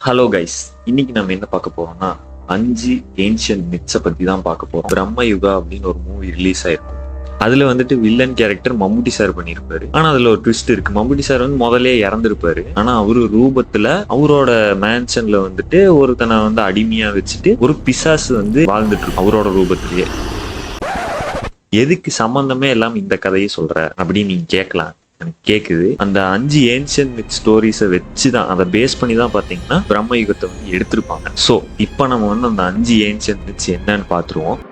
Hello guys, இன்னைக்கு நம்ம என்ன பார்க்க போறோம்னா 5 ஏன்ஷியன்ட் மித்ஸை பத்தி தான் பார்க்க போறோம். பிரம்ம யுகா அப்படின்னு ஒரு மூவி ரிலீஸ் ஆயிருக்கும். அதுல வந்துட்டு வில்லன் கேரக்டர் மம்முட்டி சார் பண்ணியிருப்பாரு. ஆனா அதுல ஒரு ட்விஸ்ட் இருக்கு. மம்முட்டி சார் வந்து முதலே இறந்துருப்பாரு. ஆனா அவரு ரூபத்துல அவரோட மேன்ஷன்ல வந்துட்டு ஒருத்தனை வந்து அடிமையா வச்சுட்டு ஒரு பிசாசு வந்து வாழ்ந்துட்டு இருக்கும் அவரோட ரூபத்திலேயே. எதுக்கு சம்பந்தமே எல்லாம் இந்த கதையை சொல்ற அப்படின்னு நீங்க கேட்கலாம். எனக்கு கேக்குது. அந்த 5 ஏன்ஷியன்ட் மித் ஸ்டோரிஸை வச்சுதான், அதை பேஸ் பண்ணி தான் பாத்தீங்கன்னா பிரம்ம யுகத்தை வந்து எடுத்திருப்பாங்க. சோ இப்ப நம்ம வந்து அந்த 5 ஏன்ஷியன்ட் மித்ஸ் என்னன்னு பாத்துருவோம்.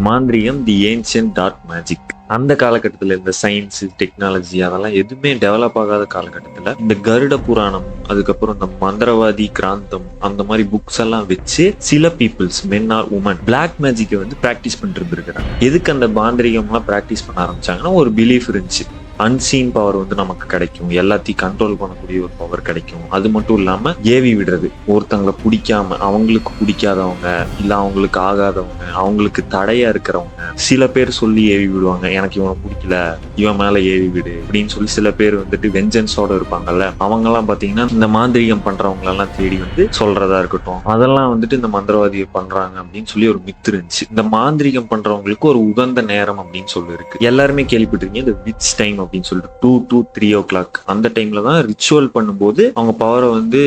மாந்திரியம், தி ஏன்ஷியன்ட் டார்க் மேஜிக். அந்த காலகட்டத்தில் இந்த சயின்ஸ் டெக்னாலஜி அதெல்லாம் எதுவுமே டெவலப் ஆகாத காலகட்டத்தில் இந்த கருட புராணம், அதுக்கப்புறம் இந்த மந்திரவாதி கிராந்தம், அந்த மாதிரி புக்ஸ் எல்லாம் வச்சு சில peoples, men or women, black மேஜிக்கை வந்து ப்ராக்டிஸ் பண்ணிட்டு இருந்திருக்கிறாங்க. எதுக்கு அந்த மாந்திரிகம்லாம் ப்ராக்டிஸ் பண்ண ஆரம்பிச்சாங்கன்னா ஒரு பிலீஃப் இருந்துச்சு. அன்சீன் பவர் வந்து நமக்கு கிடைக்கும், எல்லாத்தையும் கண்ட்ரோல் பண்ணக்கூடிய ஒரு பவர் கிடைக்கும். அது மட்டும் இல்லாம ஏவி விடுறது, ஒருத்தங்களை பிடிக்காம அவங்களுக்கு பிடிக்காதவங்க இல்ல அவங்களுக்கு ஆகாதவங்க, அவங்களுக்கு தடையா இருக்கிறவங்க சில பேர் சொல்லி ஏவி விடுவாங்க. எனக்கு இவனை பிடிக்கல, இவன் மேல ஏவி விடு அப்படின்னு சொல்லி சில பேர் வந்துட்டு வெஞ்சன்ஸோட இருப்பாங்கல்ல, அவங்க எல்லாம் பாத்தீங்கன்னா இந்த மாந்திரிகம் பண்றவங்களெல்லாம் தேடி வந்து சொல்றதா இருக்கட்டும், அதெல்லாம் வந்துட்டு இந்த மந்திரவாதியை பண்றாங்க அப்படின்னு சொல்லி ஒரு மித்து இருந்துச்சு. இந்த மாந்திரிகம் பண்றவங்களுக்கு ஒரு உகந்த நேரம் அப்படின்னு சொல்லி இருக்கு. எல்லாருமே கேள்விப்பட்டிருக்கீங்க இந்த விச் டைம் அப்படின்னு சொல்லிட்டு 2 to 3 o'clock. அந்த டைம்ல தான் ரிச்சுவல் பண்ணும்போது அவங்க பவரை வந்து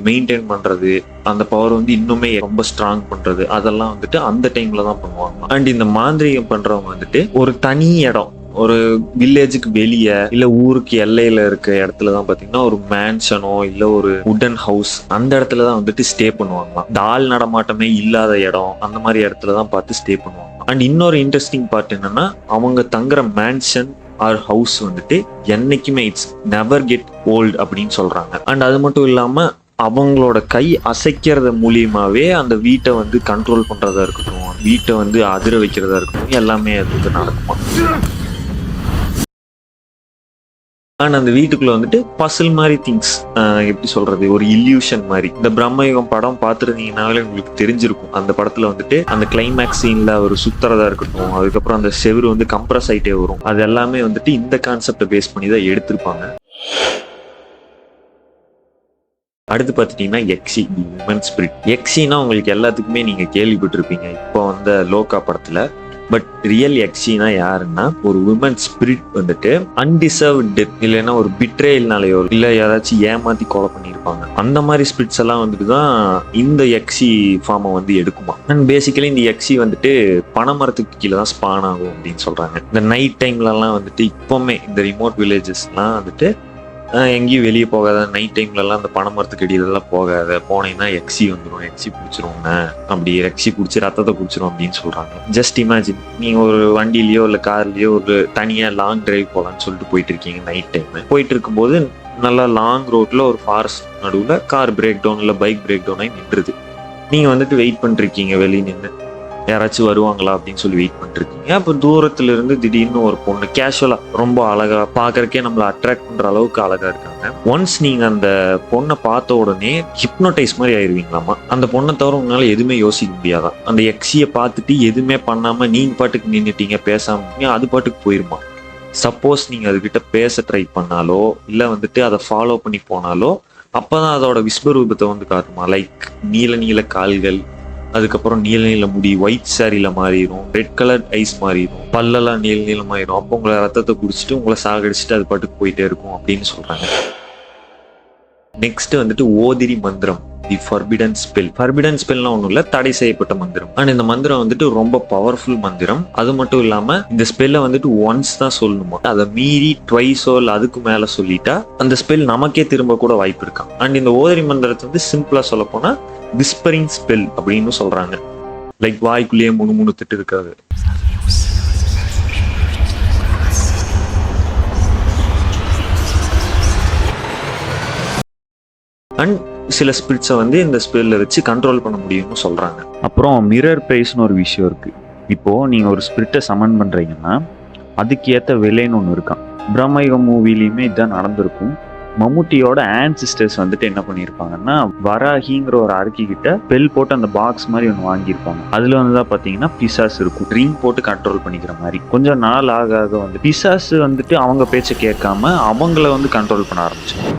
மெயின்டைன் பண்றது, அந்த பவர் வந்து இன்னுமே ரொம்ப ஸ்ட்ராங் பண்றது, அதெல்லாம் வந்துட்டு அந்த டைம்ல தான் பண்ணுவாங்க. அண்ட் இந்த மாந்திரிகம் பண்றவங்க வந்துட்டு ஒரு தனி இடம், ஒரு வில்லேஜுக்கு வெளியே இல்ல ஊருக்கு எல்லையில இருக்க இடத்துலதான் பாத்தீங்கன்னா ஒரு மேன்ஷனோ இல்ல ஒரு வுடன் ஹவுஸ், அந்த இடத்துலதான் வந்துட்டு ஸ்டே பண்ணுவாங்க. இந்த ஆள் நடமாட்டமே இல்லாத இடம், அந்த மாதிரி இடத்துலதான் பார்த்து ஸ்டே பண்ணுவாங்க. அண்ட் இன்னொரு இன்ட்ரெஸ்டிங் பார்ட் என்னன்னா, அவங்க தங்குற மேன்ஷன் ஆர் ஹவுஸ் வந்துட்டு என்னைக்குமே இட்ஸ் நெவர் கெட் ஓல்ட் அப்படின்னு சொல்றாங்க. அண்ட் அது மட்டும் இல்லாம அவங்களோட கை அசைக்கிறது மூலியமாவே அந்த வீட்டை வந்து கண்ட்ரோல் பண்றதா இருக்கட்டும், வீட்டை வந்து அதிர வைக்கிறதா இருக்கட்டும், எல்லாமே அது வந்து நடக்குமா. அண்ட் அந்த வீட்டுக்குள்ள வந்துட்டு பசில் மாதிரி திங்ஸ், எப்படி சொல்றது, ஒரு இல்யூஷன் மாதிரி. இந்த பிரம்மயுகம் படம் பார்த்துருந்தீங்கன்னாலே உங்களுக்கு தெரிஞ்சிருக்கும். அந்த படத்துல வந்துட்டு அந்த கிளைமேக்ஸ் சீன்ல ஒரு சுத்துறதா இருக்கட்டும், அதுக்கப்புறம் அந்த செவுரு வந்து கம்ப்ரஸ் ஆயிட்டே வரும், அது எல்லாமே வந்துட்டு இந்த கான்செப்டை பேஸ் பண்ணி தான் எடுத்திருப்பாங்க. அடுத்து பார்த்துட்டீங்கன்னா எக்ஸி, தி விமன் ஸ்பிரிட். எக்ஸினா உங்களுக்கு எல்லாத்துக்குமே நீங்க கேள்விப்பட்டிருப்பீங்க இப்போ வந்த லோகா படத்துல. பட் ரியல் எக்ஸினா யாருன்னா ஒரு விமன் ஸ்பிரிட் வந்துட்டு அன்டிசர்வ் டெத் இல்லைன்னா ஒரு பிட்ரேல்னாலேயோ இல்ல யாராச்சும் ஏமாத்தி கொலை பண்ணியிருப்பாங்க. அந்த மாதிரி ஸ்பிரிட்ஸ் எல்லாம் வந்துட்டு தான் இந்த எக்ஸி ஃபார்மை வந்து எடுக்குமா. அண்ட் பேசிக்கலி இந்த எக்ஸி வந்துட்டு பனைமரத்துக்கு கீழே தான் ஸ்பான் ஆகும் அப்படின்னு சொல்றாங்க. இந்த நைட் டைம்லலாம் வந்துட்டு இப்பவுமே இந்த ரிமோட் வில்லேஜஸ்லாம் வந்துட்டு எங்கேயும் வெளியே போகாத, நைட் டைம்லலாம் அந்த பனைமரத்துக்கு அடியிலலாம் போகாத, போனீங்கன்னா எக்ஸி வந்துடும், எக்ஸி பிடிச்சிருவோங்க, அப்படி எக்ஸி பிடிச்சி ரத்தத்தை குடிச்சிரும் அப்படின்னு சொல்றாங்க. ஜஸ்ட் இமேஜின், நீங்க ஒரு வண்டியிலயோ இல்லை கார்லயோ ஒரு தனியா லாங் டிரைவ் போகலான்னு சொல்லிட்டு போயிட்டு இருக்கீங்க. நைட் டைம் போயிட்டு இருக்கும்போது நல்லா லாங் ரோட்ல ஒரு ஃபாரஸ்ட் நடுவில் கார் பிரேக் டவுன் இல்லை பைக் பிரேக் டவுன் ஆகி நின்றுது. நீங்க வந்துட்டு வெயிட் பண்ணிருக்கீங்க வெளியே நின்று, யாராச்சும் வருவாங்களா அப்படின்னு சொல்லி வெயிட் பண்ணிருக்கீங்க. அப்போ தூரத்துல இருந்து திடீர்னு ஒரு பொண்ணு கேஷுவலா ரொம்ப அழகா பாக்குறக்கே நம்மள அட்ராக்ட் பண்ற அளவுக்கு அழகா இருக்காங்க. ஒன்ஸ் நீங்க அந்த பொண்ணை பார்த்த உடனே ஹிப்னோடைஸ் மாதிரி ஆயிருவீங்களாமா. அந்த பொண்ணை தவிர உங்களால எதுவுமே யோசிக்க முடியாதான். அந்த எக்ஸியை பார்த்துட்டு எதுவுமே பண்ணாம நீங்க பாட்டுக்கு நின்றுட்டீங்க, பேசாம அது பாட்டுக்கு போயிருமா. சப்போஸ் நீங்க அதுகிட்ட பேச ட்ரை பண்ணாலோ இல்ல வந்துட்டு அதை ஃபாலோ பண்ணி போனாலோ அப்பதான் அதோட விஸ்வரூபத்தை வந்து காட்டுமா. லைக் நீல நீல கால்கள், அதுக்கப்புறம் நீல நீல முடி, ஒயிட் சாரியில மாறிடும், ரெட் கலர் ஐஸ் மாறிடும், பல்லெல்லாம் நீல நீளமாயிரும். அப்போ உங்களை ரத்தத்தை குடிச்சிட்டு உங்களை சாகடிச்சுட்டு அது பாட்டுக்கு போயிட்டே இருக்கும் அப்படின்னு சொல்றாங்க. நெக்ஸ்ட் வந்துட்டு ஓதிரி மந்திரம், தி ஃபர்பிடன் ஸ்பெல். ஃபர்பிடன் ஸ்பெல்னா ஒன்றும் இல்லை, தடை செய்யப்பட்ட மந்திரம். ஆனால் இந்த மந்திரம் வந்துட்டு ரொம்ப பவர்ஃபுல் மந்திரம். அது மட்டும் இல்லாம இந்த ஸ்பெல்லை வந்துட்டு ஒன்ஸ் தான் சொல்லணுமா, அதை மீறி ட்வைஸோ இல்லை அதுக்கு மேல சொல்லிட்டா அந்த ஸ்பெல் நமக்கே திரும்ப கூட வாய்ப்பு இருக்கான். அண்ட் இந்த ஓதிரி மந்திரத்தை வந்து சிம்பிளா சொல்ல போனா விஸ்பரிங் ஸ்பெல் அப்படின்னு சொல்றாங்க. லைக் வாய்க்குள்ளேயே முணு திட்டு இருக்காது. அண்ட் சில ஸ்பிரிட்ஸை வந்து இந்த ஸ்பெல்ல வச்சு கண்ட்ரோல் பண்ண முடியும்னு சொல்றாங்க. அப்புறம் மிரர் பிரைஸ்னு ஒரு விஷயம் இருக்கு. இப்போ நீங்க ஒரு ஸ்பிரிட்டை சமன் பண்றீங்கன்னா அதுக்கு ஏற்ற விலைன்னு ஒன்று இருக்கான். பிரம்மயுகம் மூவிலையுமே இதுதான் நடந்திருக்கும். மம்முட்டியோட ஆன்சிஸ்டர்ஸ் வந்துட்டு என்ன பண்ணியிருப்பாங்கன்னா, வராகிங்கிற ஒரு அரக்கி கிட்ட பெல் போட்டு அந்த பாக்ஸ் மாதிரி ஒன்று வாங்கியிருப்பாங்க. அதுல வந்துதான் பாத்தீங்கன்னா பிசாஸ் இருக்கும், ரிங் போட்டு கண்ட்ரோல் பண்ணிக்கிற மாதிரி. கொஞ்சம் நாள் ஆக ஆக வந்து பிசாஸ் வந்துட்டு அவங்க பேச்சை கேட்காம அவங்கள வந்து கண்ட்ரோல் பண்ண ஆரம்பிச்சோம்.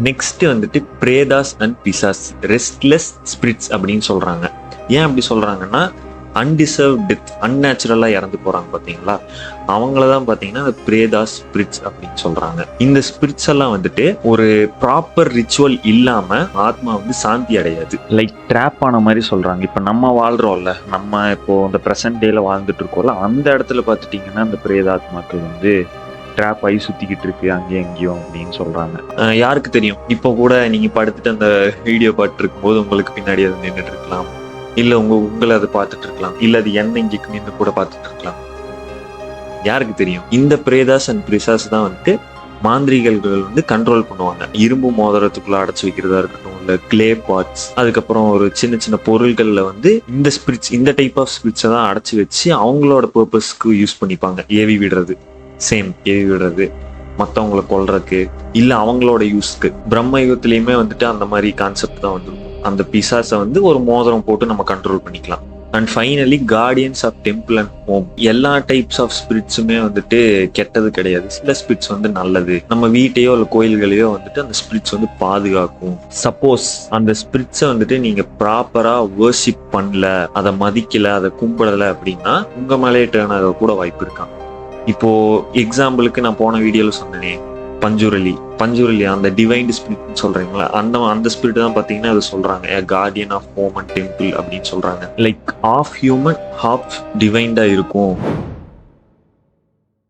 நெக்ஸ்ட் வந்துட்டு பிரேதாஸ் அண்ட் பிசாஸ், ரெஸ்ட்லெஸ் ஸ்பிரிட்ஸ் அப்படின்னு சொல்றாங்க. ஏன் அப்படி சொல்றாங்கன்னா, அன்டிசர்வ் டெத், அன்நேச்சுரலா இறந்து போறாங்க பாத்தீங்களா, அவங்களதான் பாத்தீங்கன்னா பிரேதாஸ் ஸ்பிரிட்ஸ் அப்படின்னு சொல்றாங்க. இந்த ஸ்பிரிட்ஸ் எல்லாம் வந்துட்டு ஒரு ப்ராப்பர் ரிச்சுவல் இல்லாம ஆத்மா வந்து சாந்தி அடையாது. லைக் ட்ராப் ஆன மாதிரி சொல்றாங்க. இப்ப நம்ம வாழ்றோம்ல, நம்ம இப்போ இந்த பிரசன்ட் டேல வாழ்ந்துட்டு இருக்கோம்ல, அந்த இடத்துல பாத்துட்டீங்கன்னா இந்த பிரேதாத்மாக்கள் வந்து ட்ராப் ஆகி சுத்திக்கிட்டு இருக்கு அங்கேயும் எங்கேயும் அப்படின்னு சொல்றாங்க. யாருக்கு தெரியும், இப்போ கூட நீங்க படுத்துட்டு அந்த வீடியோ பார்த்துட்டு இருக்கும்போது உங்களுக்கு பின்னாடி அது நின்றுட்டு இருக்கலாம், இல்ல உங்களை அதை பார்த்துட்டு இருக்கலாம், இல்ல அது என்ன இங்கே நின்று கூட பார்த்துட்டு இருக்கலாம். யாருக்கு தெரியும். இந்த பிரேதாஸ் அண்ட் பிரிசாஸ் தான் வந்துட்டு மாந்திரிகர்கள் வந்து கண்ட்ரோல் பண்ணுவாங்க. இரும்பு மோதிரத்துக்குள்ள அடைச்சு வைக்கிறதா இருக்கட்டும், இல்ல கிளே பாட்ஸ், அதுக்கப்புறம் ஒரு சின்ன சின்ன பொருள்கள்ல வந்து இந்த ஸ்பிரிட்ஸ், இந்த டைப் ஆஃப் ஸ்பிரிட்ஸை தான் அடைச்சு வச்சு அவங்களோட பர்பஸ்க்கு யூஸ் பண்ணிப்பாங்க. ஏவி விடுறது, ஏவி விடுறது, மற்றவங்களை கொல்றதுக்கு, இல்ல அவங்களோட யூஸ்க்கு. பிரம்ம யுகத்திலயுமே வந்துட்டு அந்த மாதிரி கான்செப்ட் தான் வந்துருக்கும். அந்த பிசாசை வந்து ஒரு மோதிரம் போட்டு நம்ம கண்ட்ரோல் பண்ணிக்கலாம். And finally guardians of temple and home. எல்லா டைப்ஸ் ஆஃப் ஸ்பிரிட்ஸுமே வந்துட்டு கெட்டது கிடையாது. சில ஸ்பிரிட்ஸ் வந்து நல்லது. நம்ம வீட்டையோ இல்லை கோயில்களையோ வந்துட்டு அந்த ஸ்பிரிட்ஸ் வந்து பாதுகாக்கும். சப்போஸ் அந்த ஸ்பிரிட்ஸை வந்துட்டு நீங்க ப்ராப்பரா வர்ஷிப் பண்ணல, அதை மதிக்கல, அதை கும்பிடல அப்படின்னா உங்க மேலே டேர்ன் ஆக கூட வாய்ப்பு இருக்காங்க. இப்போ எக்ஸாம்பிளுக்கு நான் போன வீடியோல சொன்னேனே, பஞ்சுரலி அந்த டிவைன் ஸ்பிரிட் சொல்றீங்களா, அந்த ஸ்பிரிட் தான் பாத்தீங்கன்னா அது சொல்றாங்க guardian of home and temple அப்படின்னு சொல்றாங்க. லைக் ஆஃப் ஹியூமன் ஹாஃப் டிவைன்டா இருக்கும்.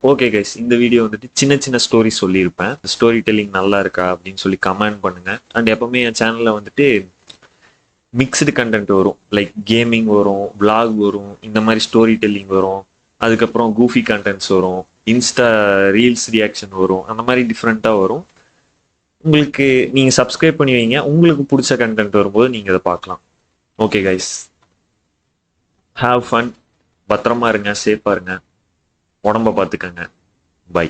ஓகே கைஸ், இந்த வீடியோ வந்துட்டு சின்ன சின்ன ஸ்டோரி சொல்லியிருப்பேன். ஸ்டோரி டெல்லிங் நல்லா இருக்கா அப்படின்னு சொல்லி கமெண்ட் பண்ணுங்க. அண்ட் எப்பவுமே என் சேனல்ல வந்துட்டு மிக்ஸ்டு கண்டென்ட் வரும். லைக் கேமிங் வரும், விளாக் வரும், இந்த மாதிரி ஸ்டோரி டெல்லிங் வரும், அதுக்கப்புறம் கூஃபி கண்டென்ட்ஸ் வரும், இன்ஸ்டா ரீல்ஸ் ரியாக்ஷன் வரும், அந்த மாதிரி டிஃப்ரெண்ட்டாக வரும். உங்களுக்கு நீங்கள் சப்ஸ்கிரைப் பண்ணி வைங்க, உங்களுக்கு பிடிச்ச கண்டென்ட் வரும்போது நீங்கள் அதை பார்க்கலாம். ஓகே கைஸ், ஹாவ் ஃபன், பத்திரமா இருங்க, சேஃபாக இருங்க, உடம்ப பார்த்துக்கங்க.